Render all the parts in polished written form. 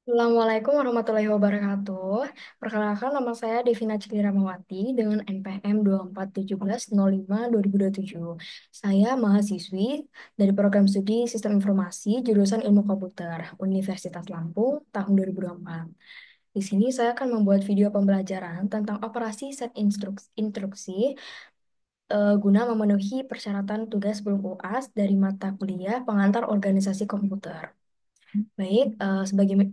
Assalamualaikum warahmatullahi wabarakatuh. Perkenalkan nama saya Devina Cikliramawati dengan NPM 241705-2027. Saya mahasiswi dari program studi Sistem Informasi jurusan Ilmu Komputer Universitas Lampung tahun 2024. Di sini saya akan membuat video pembelajaran tentang operasi set instruksi guna memenuhi persyaratan tugas belum UAS dari mata kuliah pengantar organisasi komputer. Baik,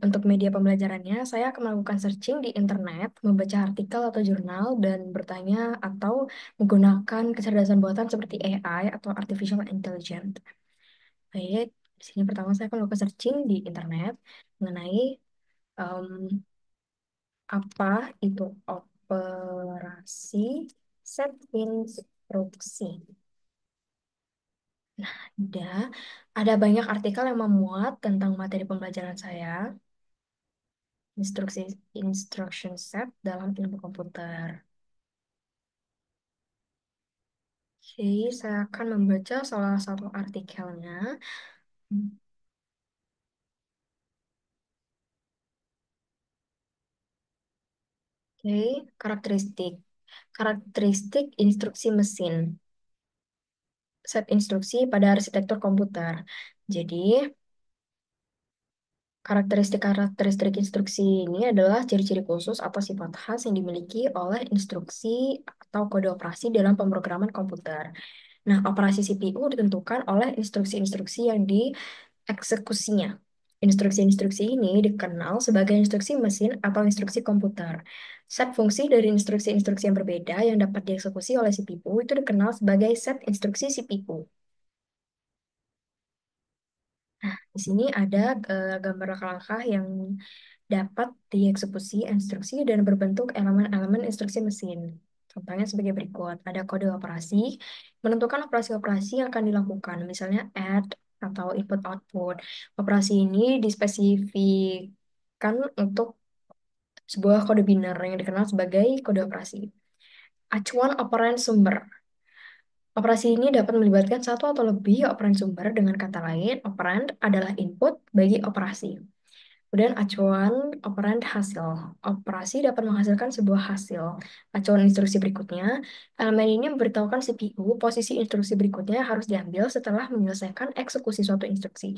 untuk media pembelajarannya, saya akan melakukan searching di internet, membaca artikel atau jurnal, dan bertanya atau menggunakan kecerdasan buatan seperti AI atau Artificial Intelligence. Baik, di sini pertama saya akan melakukan searching di internet mengenai em, apa itu operasi set instruksi. Ada, ada banyak artikel yang memuat tentang materi pembelajaran saya. Instruksi instruction set dalam ilmu komputer. Oke, saya akan membaca salah satu artikelnya. Oke, karakteristik. Karakteristik instruksi mesin. Set instruksi pada arsitektur komputer. Jadi, karakteristik-karakteristik instruksi ini adalah ciri-ciri khusus atau sifat khas yang dimiliki oleh instruksi atau kode operasi dalam pemrograman komputer. Nah, operasi CPU ditentukan oleh instruksi-instruksi yang dieksekusinya. Instruksi-instruksi ini dikenal sebagai instruksi mesin atau instruksi komputer. Set fungsi dari instruksi-instruksi yang berbeda yang dapat dieksekusi oleh CPU itu dikenal sebagai set instruksi CPU. Nah, di sini ada gambar langkah-langkah yang dapat dieksekusi instruksi dan berbentuk elemen-elemen instruksi mesin. Contohnya sebagai berikut. Ada kode operasi, menentukan operasi-operasi yang akan dilakukan, misalnya add atau input-output. Operasi ini dispesifikan untuk sebuah kode biner yang dikenal sebagai kode operasi. Acuan operan sumber. Operasi ini dapat melibatkan satu atau lebih operan sumber. Dengan kata lain, operand adalah input bagi operasi. Kemudian acuan operand hasil. Operasi dapat menghasilkan sebuah hasil. Acuan instruksi berikutnya, elemen ini memberitahukan CPU posisi instruksi berikutnya harus diambil setelah menyelesaikan eksekusi suatu instruksi.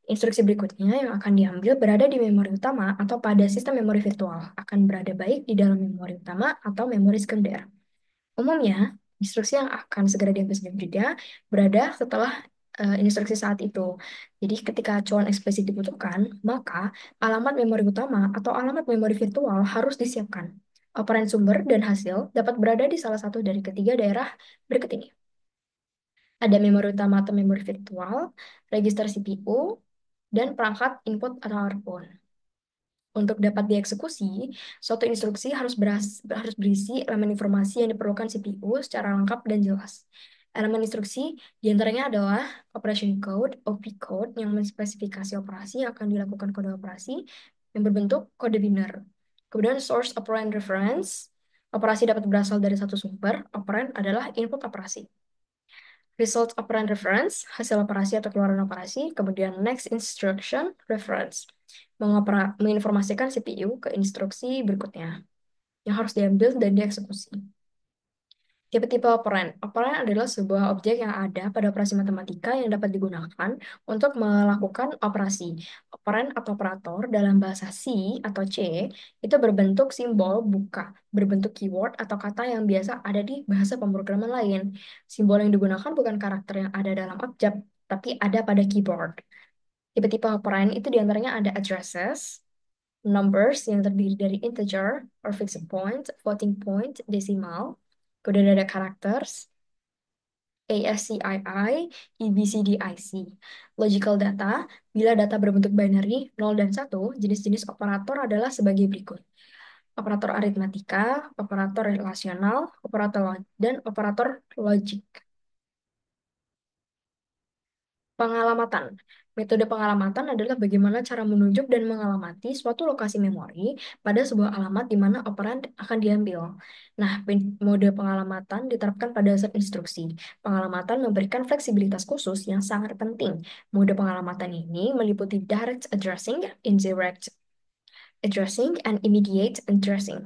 Instruksi berikutnya yang akan diambil berada di memori utama atau pada sistem memori virtual, akan berada baik di dalam memori utama atau memori sekunder. Umumnya, instruksi yang akan segera diambil sebelum jeda berada setelah instruksi saat itu. Jadi ketika acuan eksplisit dibutuhkan, maka alamat memori utama atau alamat memori virtual harus disiapkan. Operan sumber dan hasil dapat berada di salah satu dari ketiga daerah berikut ini. Ada memori utama atau memori virtual, register CPU, dan perangkat input atau output. Untuk dapat dieksekusi, suatu instruksi harus berisi elemen informasi yang diperlukan CPU secara lengkap dan jelas. Elemen instruksi diantaranya adalah operation code, OP code, yang menspesifikasi operasi yang akan dilakukan kode operasi yang berbentuk kode biner. Kemudian source operand reference, operasi dapat berasal dari satu sumber, operand adalah input operasi. Result operand reference, hasil operasi atau keluaran operasi, kemudian next instruction reference, menginformasikan CPU ke instruksi berikutnya yang harus diambil dan dieksekusi. Tipe-tipe operan. Operan adalah sebuah objek yang ada pada operasi matematika yang dapat digunakan untuk melakukan operasi. Operan atau operator dalam bahasa C atau C itu berbentuk simbol buka, berbentuk keyword atau kata yang biasa ada di bahasa pemrograman lain. Simbol yang digunakan bukan karakter yang ada dalam abjad, tapi ada pada keyboard. Tipe-tipe operan itu diantaranya ada addresses, numbers yang terdiri dari integer or fixed point, floating point, decimal. Kemudian ada characters, ASCII, EBCDIC. Logical data, bila data berbentuk binary 0 dan 1, jenis-jenis operator adalah sebagai berikut. Operator aritmatika, operator relasional, dan operator logik. Pengalamatan. Metode pengalamatan adalah bagaimana cara menunjuk dan mengalamati suatu lokasi memori pada sebuah alamat di mana operan akan diambil. Nah, mode pengalamatan diterapkan pada set instruksi. Pengalamatan memberikan fleksibilitas khusus yang sangat penting. Mode pengalamatan ini meliputi direct addressing, indirect addressing, and immediate addressing.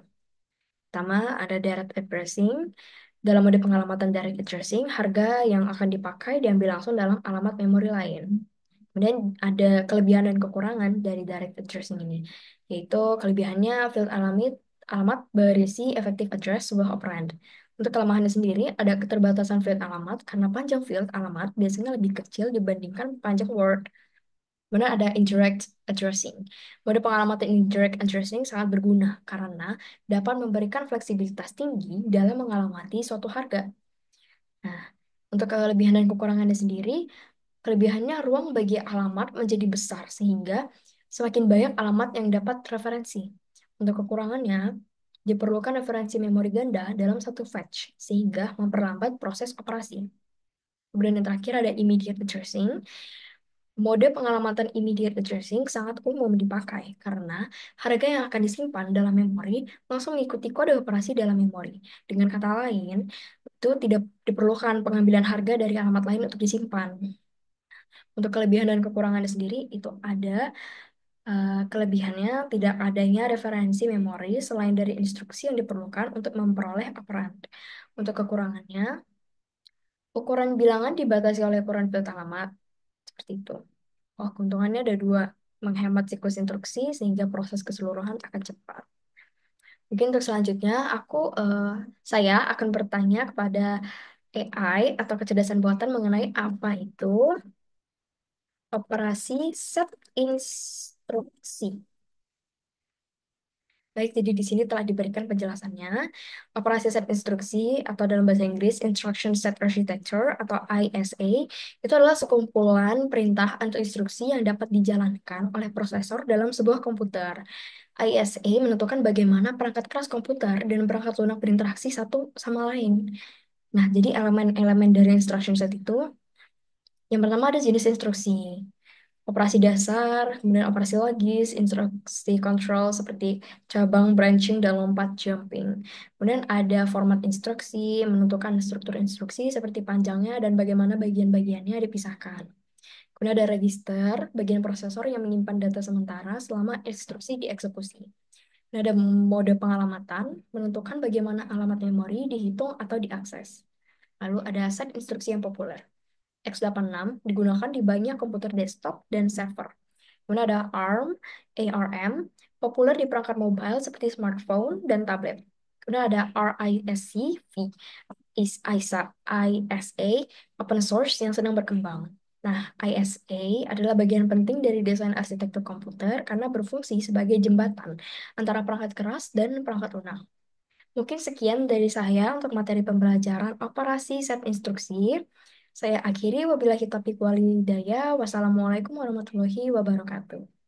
Pertama, ada direct addressing. Dalam mode pengalamatan direct addressing, harga yang akan dipakai diambil langsung dalam alamat memori lain. Kemudian ada kelebihan dan kekurangan dari direct addressing ini, yaitu kelebihannya field alamat berisi effective address sebuah operand. Untuk kelemahannya sendiri, ada keterbatasan field alamat karena panjang field alamat biasanya lebih kecil dibandingkan panjang word. Kemudian ada indirect addressing. Mode pengalamatan indirect addressing sangat berguna karena dapat memberikan fleksibilitas tinggi dalam mengalamati suatu harga. Nah, untuk kelebihan dan kekurangannya sendiri, kelebihannya ruang bagi alamat menjadi besar sehingga semakin banyak alamat yang dapat referensi. Untuk kekurangannya, diperlukan referensi memori ganda dalam satu fetch sehingga memperlambat proses operasi. Kemudian yang terakhir ada immediate addressing. Mode pengalamatan immediate addressing sangat umum dipakai karena harga yang akan disimpan dalam memori langsung mengikuti kode operasi dalam memori. Dengan kata lain, itu tidak diperlukan pengambilan harga dari alamat lain untuk disimpan. Untuk kelebihan dan kekurangannya sendiri, itu ada kelebihannya tidak adanya referensi memori selain dari instruksi yang diperlukan untuk memperoleh operand. Untuk kekurangannya, ukuran bilangan dibatasi oleh ukuran field alamat, seperti itu. Oh, keuntungannya ada dua, menghemat siklus instruksi sehingga proses keseluruhan akan cepat. Mungkin untuk selanjutnya, saya akan bertanya kepada AI atau kecerdasan buatan mengenai apa itu operasi set instruksi. Baik, jadi di sini telah diberikan penjelasannya. Operasi set instruksi atau dalam bahasa Inggris Instruction Set Architecture atau ISA itu adalah sekumpulan perintah atau instruksi yang dapat dijalankan oleh prosesor dalam sebuah komputer. ISA menentukan bagaimana perangkat keras komputer dan perangkat lunak berinteraksi satu sama lain. Nah, jadi elemen-elemen dari instruction set itu yang pertama ada jenis instruksi. Operasi dasar, kemudian operasi logis, instruksi kontrol seperti cabang, branching, dan lompat jumping. Kemudian ada format instruksi, menentukan struktur instruksi seperti panjangnya dan bagaimana bagian-bagiannya dipisahkan. Kemudian ada register, bagian prosesor yang menyimpan data sementara selama instruksi dieksekusi. Dan ada mode pengalamatan, menentukan bagaimana alamat memori dihitung atau diakses. Lalu ada set instruksi yang populer. x86 digunakan di banyak komputer desktop dan server. Kemudian ada ARM, populer di perangkat mobile seperti smartphone dan tablet. Kemudian ada RISC V, ISA, open source yang sedang berkembang. Nah, ISA adalah bagian penting dari desain arsitektur komputer karena berfungsi sebagai jembatan antara perangkat keras dan perangkat lunak. Mungkin sekian dari saya untuk materi pembelajaran operasi set instruksi. Saya akhiri wabillahi taufiq wal hidayah. Wassalamualaikum warahmatullahi wabarakatuh.